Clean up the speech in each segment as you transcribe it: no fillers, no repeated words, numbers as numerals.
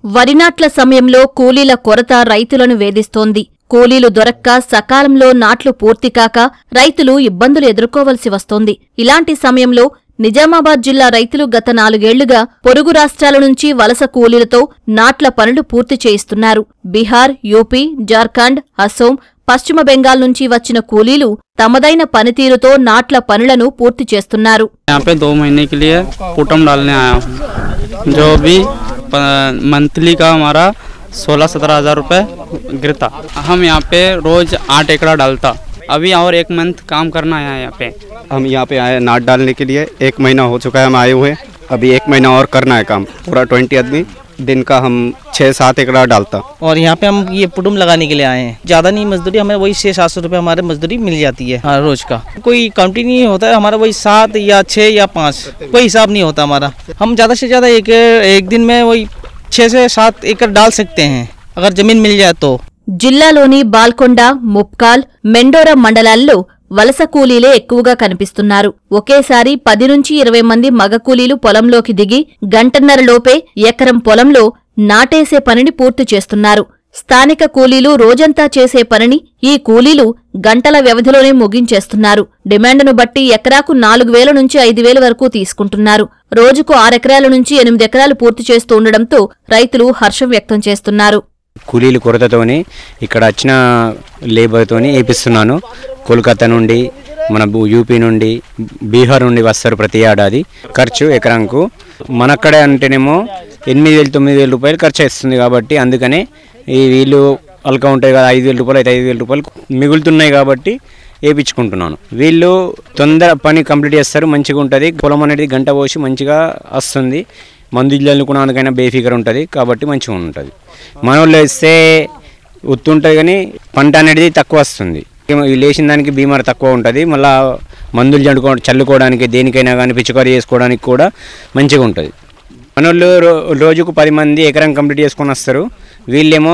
వరి నాట్ల సమయంలో కూలీల కొరత రైతులను వేధిస్తోంది. కూలీలు దొరక్క సకాలంలో నాట్లు పూర్తికాక రైతులు ఇబ్బందులు ఎదుర్కోవలసి వస్తోంది. ఇలాంటి సమయంలో నిజామాబాద్ జిల్లా రైతులు గత 4 ఏళ్లుగా పొరుగు రాష్ట్రాల నుంచి వలస కూలీలతో నాట్ల పనులు పూర్తి చేయిస్తున్నారు. బీహార్, యూపీ, జార్ఖండ్, అసోం, పశ్చిమ బెంగాల్ నుంచి వచ్చిన కూలీలు తమదైన పనితీరుతో నాట్ల పనులను పూర్తి చేస్తున్నారు. जो भी मंथली का हमारा 16-17 हज़ार रुपये गिरता। हम यहाँ पे रोज 8 एकड़ा डालता। अभी और 1 मंथ काम करना है यहाँ पे। हम यहाँ पे आए नाट डालने के लिए। 1 महीना हो चुका है हम आए हुए। अभी 1 महीना और करना है काम। पूरा 20 आदमी दिन का हम 6-7 एकड़ा डालता। और यहाँ पे हम ये पुडुम लगाने के लिए आए हैं। ज़्यादा नहीं मजदूरी, हमें वही 600-700 रुपये हमारे मजदूरी मिल जाती है हर रोज का। कोई काउंटिंग नहीं होता है हमारा, वही 7 या 6 या 5 कोई हिसाब नहीं होता हमारा। हम ज़्यादा से ज़्यादा एक दिन में वही 6 से 7 एकड़ डाल सकते हैं अगर जमीन मिल जाए तो। జిల్లాలోని బాల్కొండ, ముప్కాల్, మెండోరా మండలాల్లో వలస కూలీలే ఎక్కువగా కనిపిస్తున్నారు. ఒకేసారి 10 నుంచి 20 మంది మగ కూలీలు పొలంలోకి దిగి గంటన్నరలోపే ఎకరం పొలంలో నాటేసే పనిని పూర్తి చేస్తున్నారు. స్థానిక కూలీలు రోజంతా చేసే పనిని ఈ కూలీలు గంటల వ్యవధిలోనే ముగించేస్తున్నారు. డిమాండ్ను బట్టి ఎకరాకు 4000 నుంచి 5000 వరకు తీసుకుంటున్నారు. రోజుకు 6 ఎకరాల నుంచి 8 ఎకరాలు పూర్తి చేస్తూ ఉండడంతో రైతులు హర్షం వ్యక్తం చేస్తున్నారు. కూలీల కొరతతోని ఇక్కడ వచ్చిన లేబర్తోని వేపిస్తున్నాను. కోల్కతా నుండి, మన యూపీ నుండి, బీహార్ నుండి వస్తారు ప్రతి ఏడాది. ఖర్చు ఎకరాకు మనక్కడే అంటేనేమో 8000-9000 రూపాయలు ఖర్చు వస్తుంది. కాబట్టి అందుకనే ఈ వీళ్ళు అల్కా ఉంటాయి కదా, 5000 రూపాయలు అయితే 5000 రూపాయలు మిగులుతున్నాయి కాబట్టి వేయించుకుంటున్నాను. వీళ్ళు తొందర పని కంప్లీట్ చేస్తారు, మంచిగా ఉంటుంది. పొలం అనేది గంట పోసి మంచిగా వస్తుంది. మందు ఇళ్ళను కొనడానికైనా బేఫికర్ ఉంటుంది కాబట్టి మంచిగా ఉంటుంది. మన వాళ్ళు వేస్తే ఒత్తుంటుంది కానీ పంట అనేది తక్కువ వస్తుంది. లేచిన దానికి బీమార్ తక్కువ ఉంటుంది. మళ్ళీ మందులు చల్లుకోవడానికి దేనికైనా కానీ పిచికారీ చేసుకోవడానికి కూడా మంచిగా ఉంటుంది. మన వాళ్ళు రోజుకు 10 మంది ఎకరం కంప్లీట్ చేసుకొని వస్తారు. వీళ్ళేమో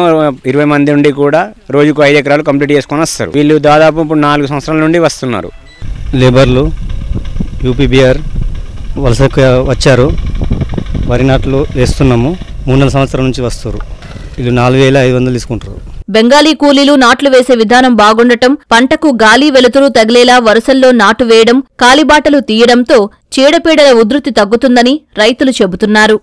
20 మంది ఉండి కూడా రోజుకు 5 ఎకరాలు కంప్లీట్ చేసుకొని వస్తారు. వీళ్ళు దాదాపు ఇప్పుడు 4 సంవత్సరాల నుండి వస్తున్నారు. లేబర్లు యూపీ, బీహార్ వలస వచ్చారు. వరి నాట్లు వేస్తున్నాము. 3 సంవత్సరాల నుంచి వస్తారు. వీళ్ళు 4500 తీసుకుంటారు. బెంగాలీ కూలీలు నాట్లు వేసే విధానం బాగుండటం, పంటకు గాలి వెలుతురు తగిలేలా వరుసల్లో నాటు వేయడం, కాలిబాటలు తీయడంతో చీడపీడల ఉధృతి తగ్గుతుందని రైతులు చెబుతున్నారు.